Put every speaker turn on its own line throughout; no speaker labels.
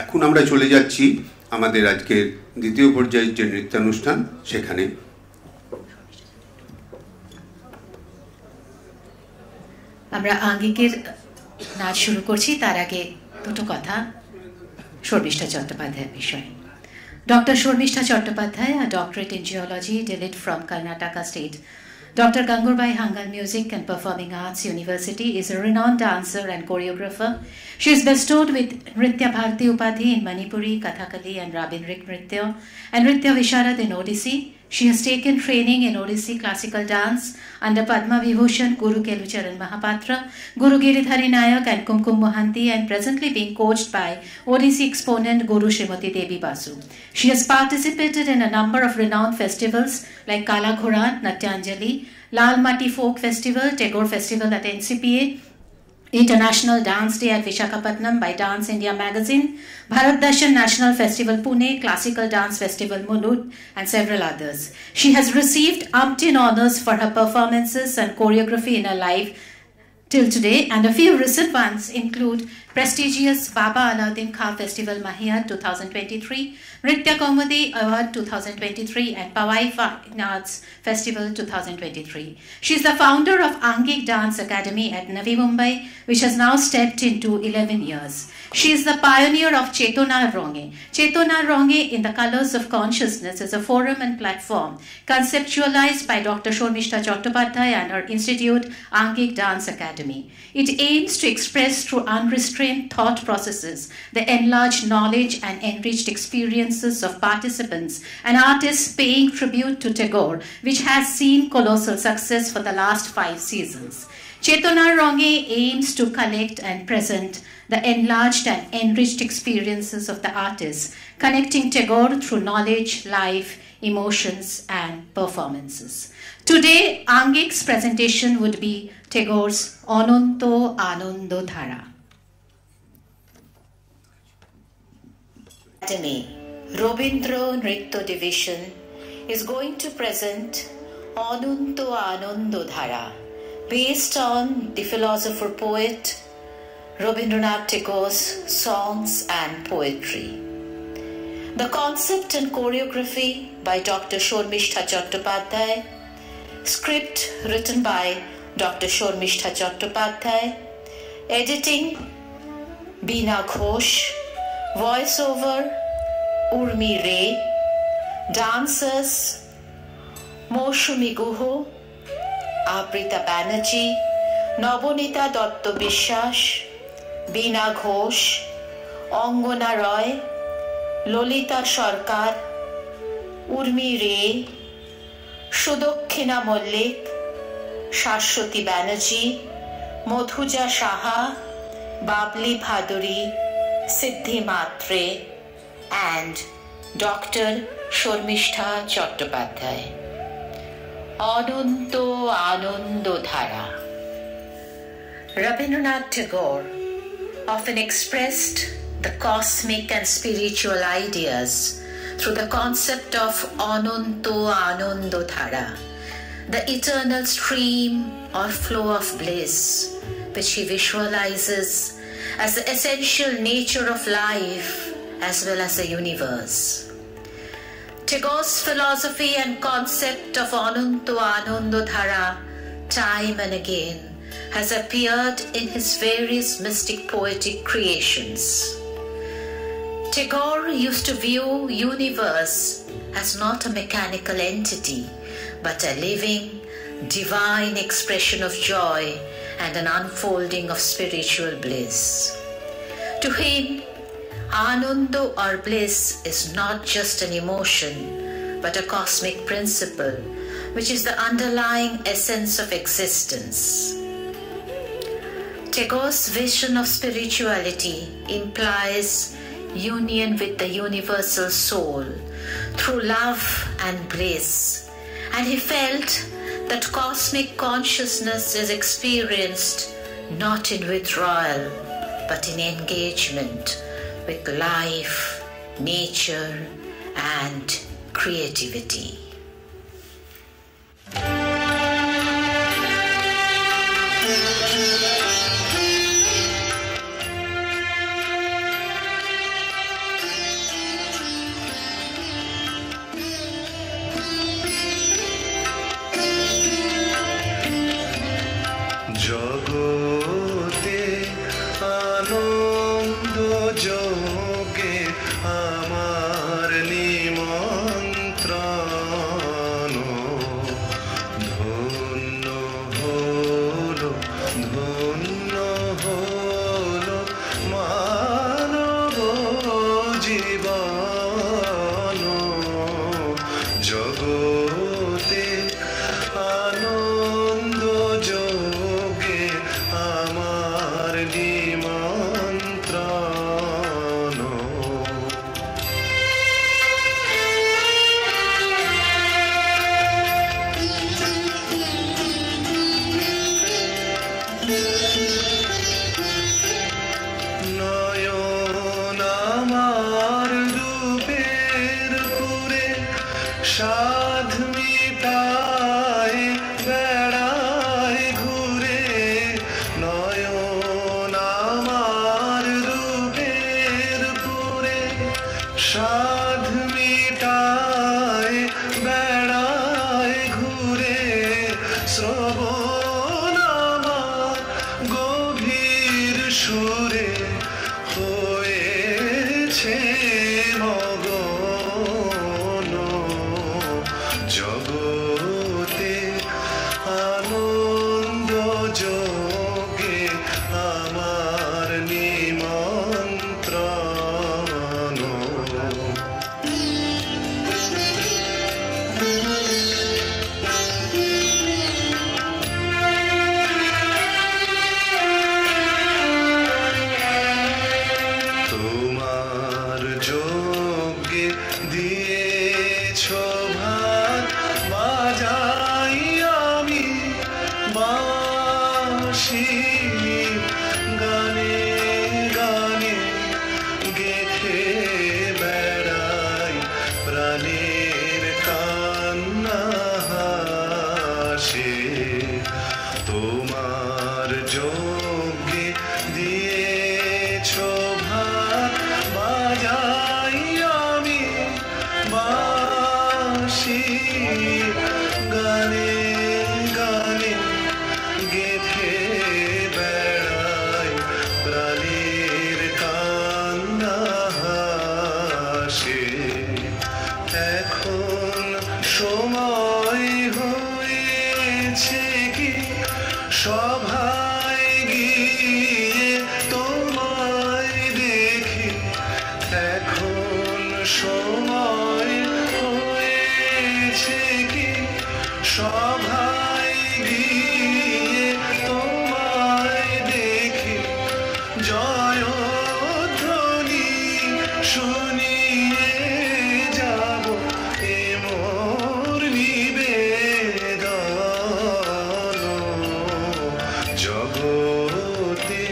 এখন আমরা চলে যাচ্ছি আমাদের আজকের দ্বিতীয় পর্যায়ের যে নৃত্যানুষ্ঠান সেখানে।
আমরা আঙ্গিকের নাচ শুরু করছি, তার আগে দুটো কথা শর্মিষ্ঠা চট্টোপাধ্যায়ের বিষয়ে। Dr. Shormishta Chattopadhyay, a doctorate in geology, DLIT from Karnataka State. Dr. Gangurbai Hangal Music and Performing Arts University is a renowned dancer and choreographer. She is bestowed with Nritya Bharati Upadhi in Manipuri, Kathakali and Rabindrake Nritya and Nritya Visharad in Odissi. She has taken training in Odissi classical dance under Padma Vibhushan Guru Kelucharan Mahapatra, Guru Giridhari Nayak and Kumkum Mohanty, and presently being coached by Odissi exponent Guru Srimati Devi Basu. She has participated in a number of renowned festivals like Kala Ghoran, Natyanjali, Lal Mati Folk Festival, Tagore Festival at NCPA, International Dance Day at Visakhapatnam by Dance India Magazine, Bharat Darshan National Festival Pune, Classical Dance Festival Mulund, and several others. She has received umpteen honors for her performances and choreography in her life till today, and a few recent ones include prestigious Baba Alauddin Khan Festival Mahia 2023, Nritya Kaumudi Award 2023, and Powai Fine Arts Festival 2023. She is the founder of Angik Dance Academy at Navi Mumbai, which has now stepped into 11 years. She is the pioneer of Chetona Ronge. Chetona Ronge in the Colors of Consciousness is a forum and platform conceptualized by Dr. Shormishta Chattopadhyay and her institute Angik Dance Academy. It aims to express through unrestrained thought processes the enlarged knowledge and enriched experiences of participants and artists paying tribute to Tagore, which has seen colossal success for the last 5 seasons. Chetona Ronge aims to collect and present the enlarged and enriched experiences of the artists, connecting Tagore through knowledge, life, emotions, and performances. Today, Angik's presentation would be Tagore's Ananto Anando Dhara. Academy, Robindra Nritya Division is going to present Ananto Anando Dhara, based on the philosopher-poet Rabindranath Tagore's songs and poetry. The concept and choreography by Dr. Shormishta Chattopadhyay, script written by Dr. Shormishta Chattopadhyay, editing Beena Ghosh, voiceover Urmi Ray, dancers Moshumi Guho, Abrita Banerjee, Nobonita Dotto Bishwas, Beena Ghosh, Angana Roy, Lolita Sarkar, Urmi Ray, Sudokkhina Mollik, Shashwati Banerjee, Madhuja Saha, Babli Bhaduri, Siddhi Matre, and Dr. Shormishta Chattopadhyay. Ananto Anando Dhara. Rabindranath Tagore often expressed the cosmic and spiritual ideas through the concept of Ananto Anando Dhara, the eternal stream or flow of bliss, which he visualizes as the essential nature of life as well as the universe. Tagore's philosophy and concept of Ananto Anando Dhara, time and again, has appeared in his various mystic poetic creations. Tagore used to view universe as not a mechanical entity, but a living, divine expression of joy and an unfolding of spiritual bliss. To him, Anando or bliss is not just an emotion, but a cosmic principle, which is the underlying essence of existence. Tagore's vision of spirituality implies union with the universal soul through love and bliss, and he felt that cosmic consciousness is experienced not in withdrawal, but in engagement with life, nature, and creativity.
আনন্দ যোগে আমার নিমন্ত্রণ ধন্য হলো মানব জীবন জগতে আনন্দ যোগে আমার নিমন্ত্রণ নয়ন আমার রূপের পুরে সাধ মিটায় বেড়ায় ঘুরে নয়ন আমার রূপের পুরে সাধ মিটায় বেড়ায় ঘুরে শ্রবণ আমার গভীর সুরে হয়েছে মগন জগতে আনন্দ যোগে আমার নিমন্ত্রণ তোমার যোগ্যে দিয়েছ ভাত বাজাই আমি বাঁশি গানে গানে গেথে বেড়াই প্রাণের কান্না হাসে তোমার যোগ্যে দিয়েছ ভাত বাজাই আমি বাঁশি গানে গানে গেথে বেড়াই প্রাণের কান্না হাসে এখন সময় হয়েছে কি সভায় গিয়ে তোমায় দেখি এখন সময় হয়েছে কি সভায় গিয়ে তোমায় দেখি জয়ধ্বনি শুনিয়ে যাব এ মোর নিবেদন জগতে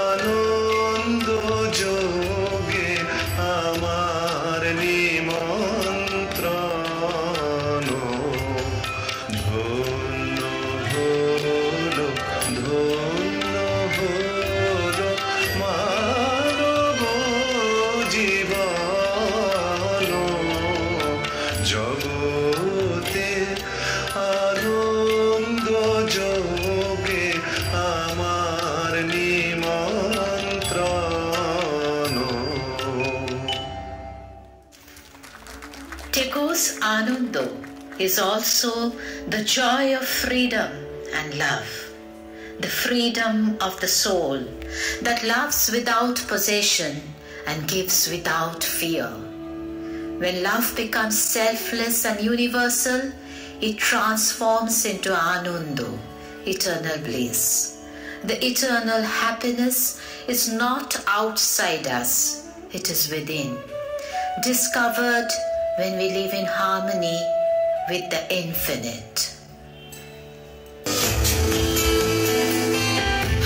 আনন্দ যোগে আমার নিমন্ত্রণ ধন্য হলো মানব জীবন জগতে আনন্দ যোগে আমার নিমন্ত্রণ
Tagor's Anando is also the joy of freedom and love, the freedom of the soul that loves without possession and gives without fear. When love becomes selfless and universal, it transforms into Anando, eternal bliss. The eternal happiness is not outside us, it is within, discovered when we live in harmony with the infinite.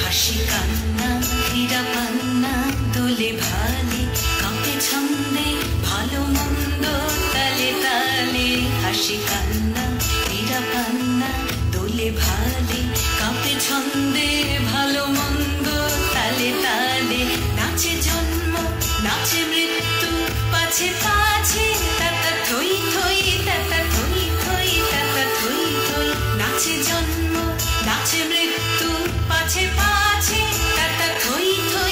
হাসি কান্না হীরা পান্না দোলে ভালে কাঁপে ছন্দে ভালো মন্দ তালে তালে হাসি কান্না হীরা পান্না দোলে ভালে কাঁপে ছন্দে ভালো মন্দ তালে তালে নাচে জন্ম নাচে মৃত্যু পাছে পাছে তাতা থই থই তাতা থই থই তাতা থই থই নাচে জন্ম নাচে মৃত্যু পাছে পাছে তাতা থই থই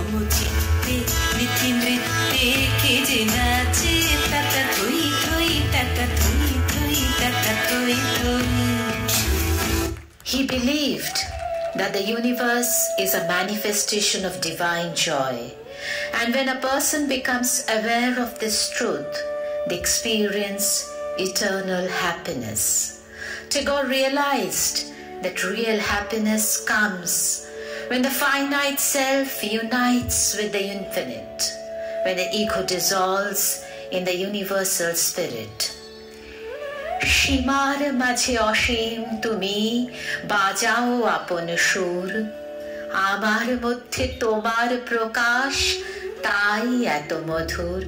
সমচিত্তে রীতি নৃত্যে কে যে নাচে তাতা থই থই তাতা থই থই তাতা থই থই।
He believed that the universe is a manifestation of divine joy, and when a person becomes aware of this truth, they experience eternal happiness. Tagore realized that real happiness comes when the finite self unites with the infinite, when the ego dissolves in the universal spirit. সীমার মাঝে অসীম তুমি বাজাও আপন সুর, আমার মধ্যে তোমার প্রকাশ তাই এত মধুর।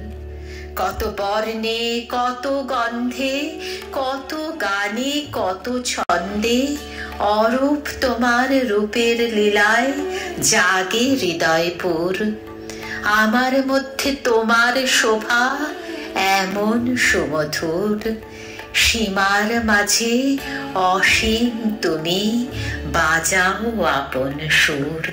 কত বর্ণে কত গন্ধে কত গানে কত ছন্দে অরূপ তোমার রূপের লীলায় জাগে হৃদয়পুর। আমার মধ্যে তোমার শোভা এমন সুমধুর, সীমার মাঝে অসীম তুমি বাজাও আপন সুর।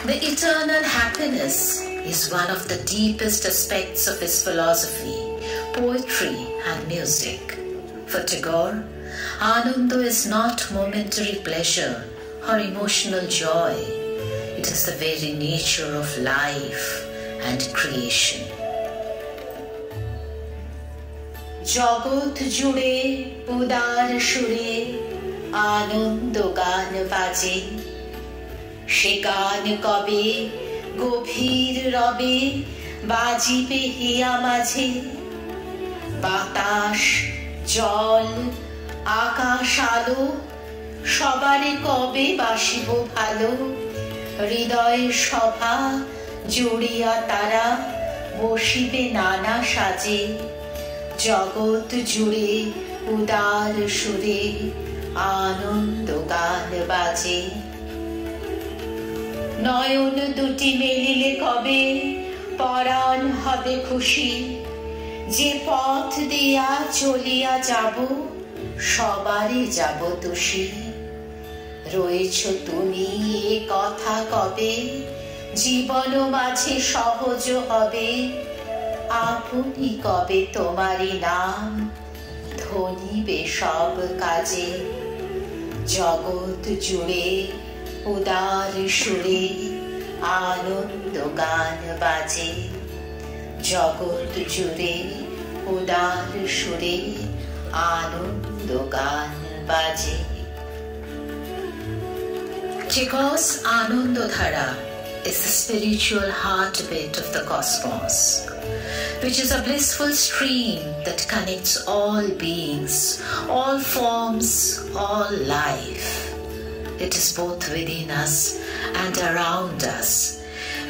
The eternal happiness is one of the deepest aspects of his philosophy, poetry, and music. For Tagore, Ananda is not momentary pleasure or emotional joy. It is the very nature of life and creation. জগৎ জুড়ে উদার সুরে আনন্দ গান বাজে, সে গান কবে গভীর রবে বাজিবে হিয়া মাঝে। বাতাস জল আকাশ আলো সবারে কবে বাসিব ভালো, হৃদয় সভা জুড়িয়া তারা বসিবে নানা সাজে। জগৎ জুড়ে উদার সুরে আনন্দ গান বাজে। নয়ন দুটি মেলিলে কবে পরাণ হবে খুশি, যে পথ দিয়া চলিয়া যাব সবারে যাব তুষি। রয়েছ তুমি এ কথা কবে জীবন মাঝে সহজ হবে, আপনি কবে তোমারই নাম ধনিবে সব কাজে। জগৎ জুড়ে উদার সুরে আনন্দ গান বাজে, জগৎ জুড়ে উদার সুরে আনন্দ গান বাজে। Tagore's Anandadhara is the spiritual heartbeat of the cosmos, which is a blissful stream that connects all beings, all forms, all life. It is both within us and around us.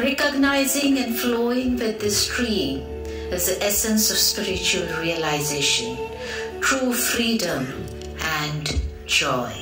Recognizing and flowing with this stream is the essence of spiritual realization, true freedom and joy.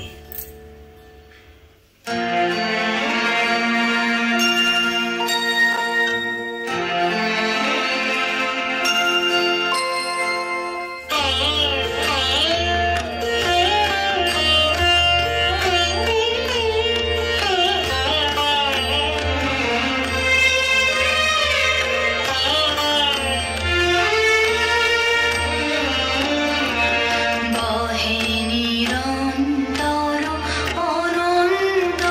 বহে নিরন্তর অনন্ত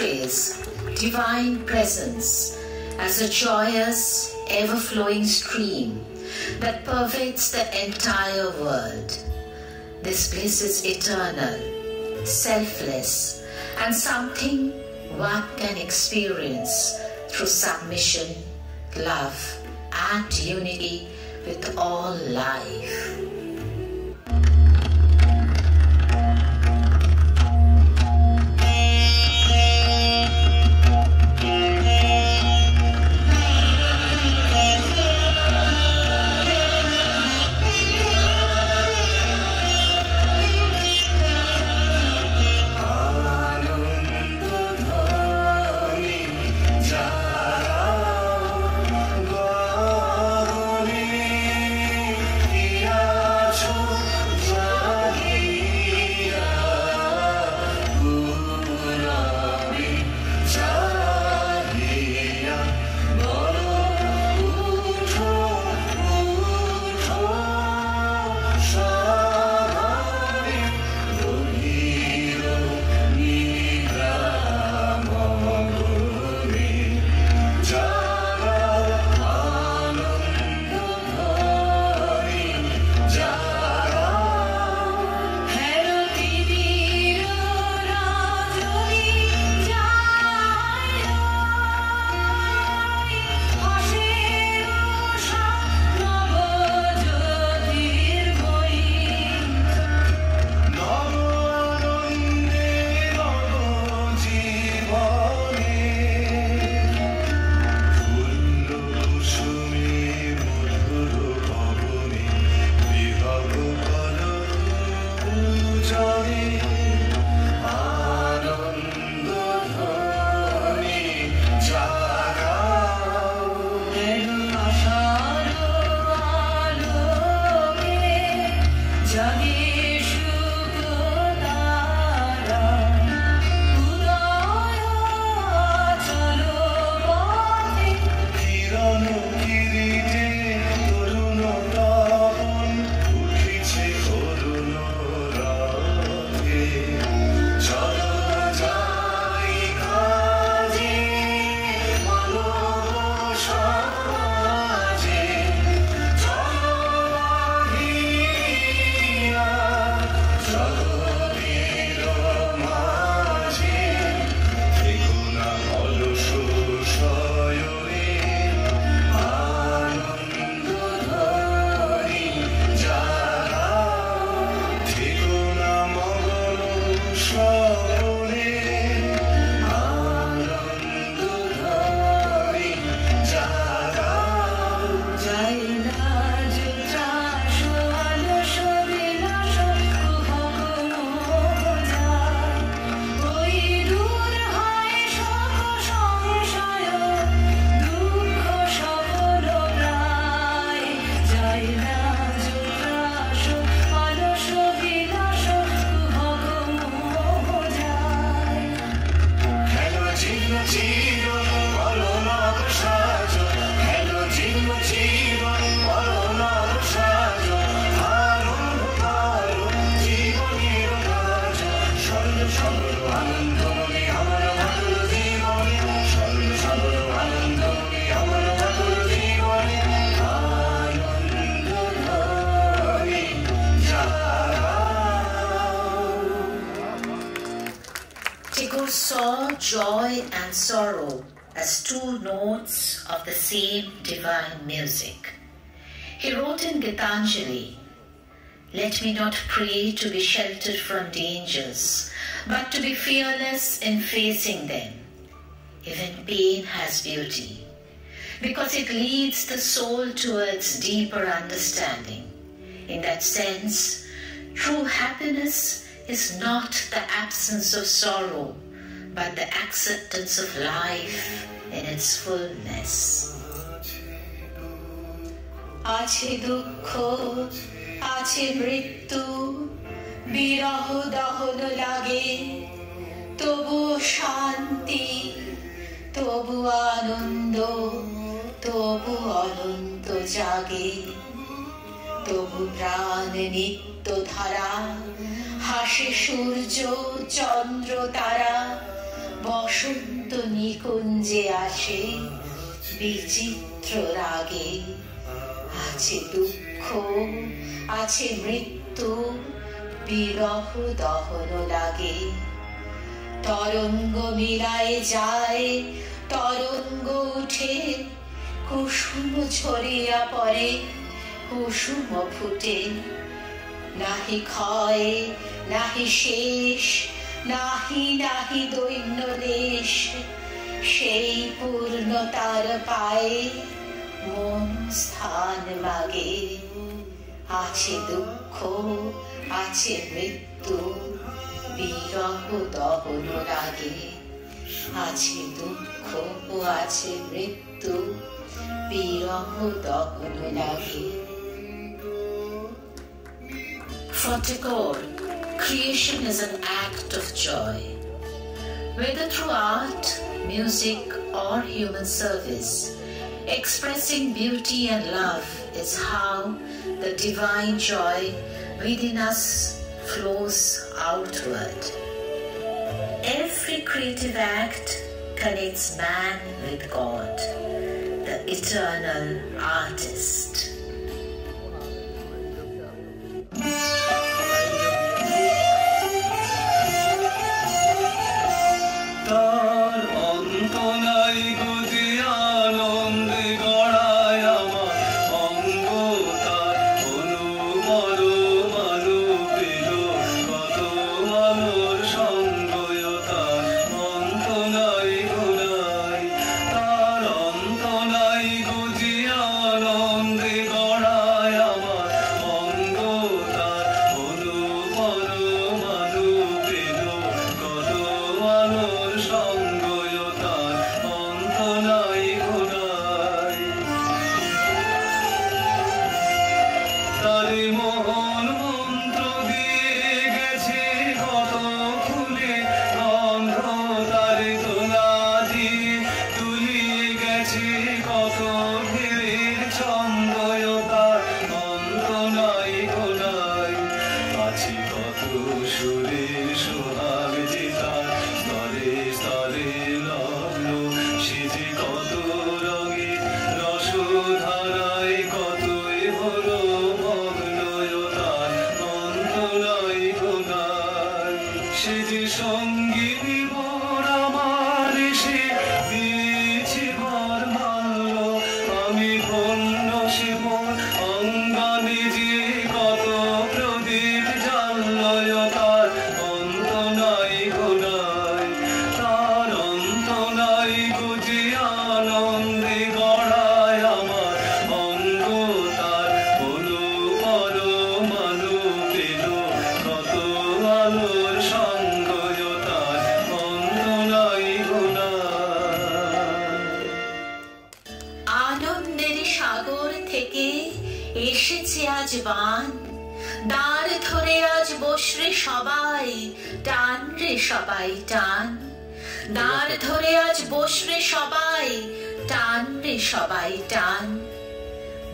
portrays divine presence as a joyous, ever-flowing stream that pervades the entire world. This bliss is eternal, selfless, and something one can experience through submission, love, and unity with all life.
Saw joy and sorrow as two notes of the same divine music. He wrote in Gitanjali, "Let me not pray to be sheltered from dangers, but to be fearless in facing them. Even pain has beauty, because it leads the soul towards deeper understanding. In that sense, true happiness is not the absence of sorrow, but the acceptance of life in its fullness." আছে দুঃখ, আছে মৃত্যু, বিরহ দহন লাগে, তবু শান্তি, তবু আনন্দ, তবু অনন্ত জাগে, তবু প্রাণ নিত্য ধারা, হাসে সূর্য চন্দ্র তারা, বসন্ত নিকুঞ্জে আসে বিচিত্র রাগে, আছে দুঃখ আছে মৃত্যু, বিরহ দহন লাগে। তরঙ্গ মিলায় যায় তরঙ্গ উঠে, কুসুম ঝরিয়া পড়ে কুসুম ফুটে। নাহি ক্ষয় নাহি শেষ, নাহি নাহি দৈন্য দেশ, সেই পূর্ণতার পায়ে মন স্থান মাগে। আছে দুঃখ আছে মৃত্যু, বিরহ দহন লাগে। আছে দুঃখ আছে মৃত্যু, বিরহ দহন লাগে। For Tagore, creation is an act of joy. Whether through art, music, or human service, expressing beauty and love is how the divine joy within us flows outward. Every creative act connects man with God, the eternal artist.
তার অন্ত নাই গতি আনন্দে গড়ায় আমার অঙ্গ, তার অনুপর মানু পেল কত মানুর সঙ্গয়। তার অন্ত নাই গোড়ায়, তার অন্ত নাই গতি আনন্দে গড়ায় আমার অঙ্গ, তার অনুপর মানু পেল কত মানুর সঙ্গয়। তার অন্ত নাই গোড়ায়, তারে মোহন মন্ত্র দিয়ে গেছে কত ফুলে গন্ধ, তারে তোলা দিয়ে তুলিয়ে গেছে কত ঢেউয়ের ছন্দয়। তার অন্ত নাই গোড়ায়, আছে কত সুরের সোহাগ যে তার স্তরে স্তরে লগ্ন, সে যে কত রঙে রসধারায় কতই হলো মগ্নয়। তার অন্ত নাই গোড়ায়, সে যে সঙ্গিনী মোর আমার, সে দিয়েছে বর মাল্য, আমি ধন্য সে মোর অঙ্গনে যে কত প্রদীপ জ্বালয়। তার অন্ত নাই গোড়ায়, তার অন্ত নাই গুজে আনন্দে গড়ায় আমার অঙ্গ, তার অনুপর মানু পেল কত আলোর সঙ্গয়। তার অন্ত নাই গোড়ায়।
আনন্দের সাগর থেকে এসেছে আজ বান, দাঁড় ধরে আজ বসরে সবাই, টান রে সবাই টান। দাঁড় ধরে আজ বসরে সবাই, টান রে সবাই টান।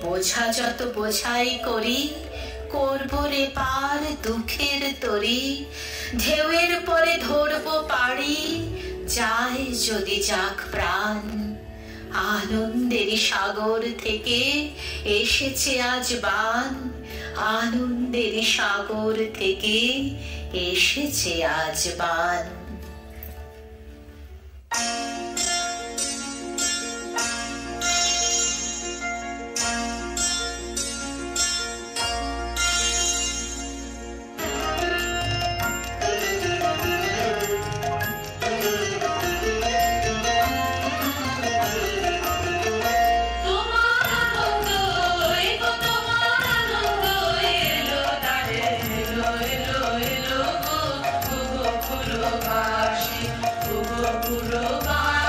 বোঝা যত বোঝাই করি, করব রে পার দুঃখের তরি। ঢেউয়ের পরে ধরবো পাড়ি, যায় যদি যাক প্রাণ। আনন্দের সাগর থেকে এসেছে আজ বান, আনন্দের সাগর থেকে এসেছে আজ বান।
Bye.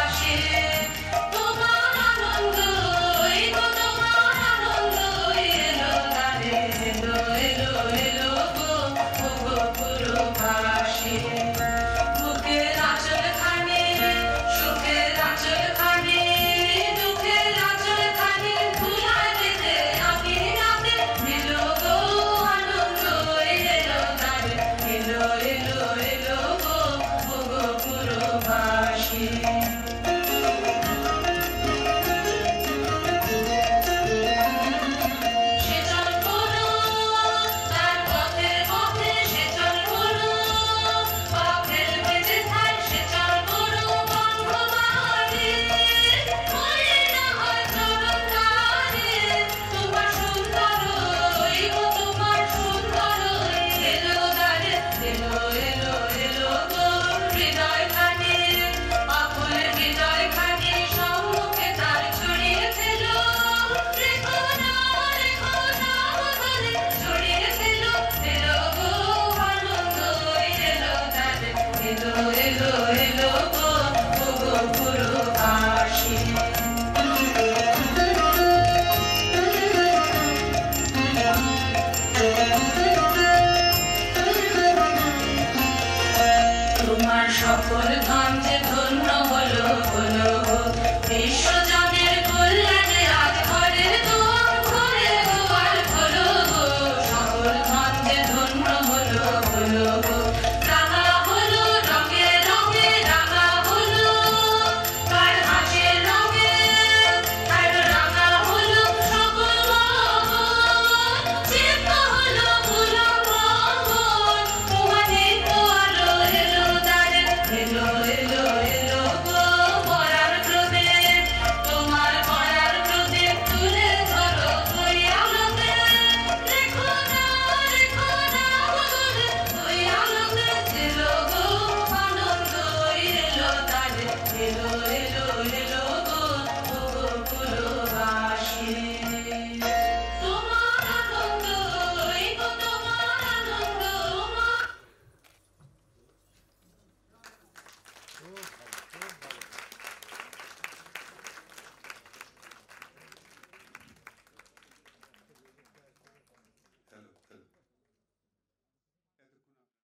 সকল ধাম যে ধন্য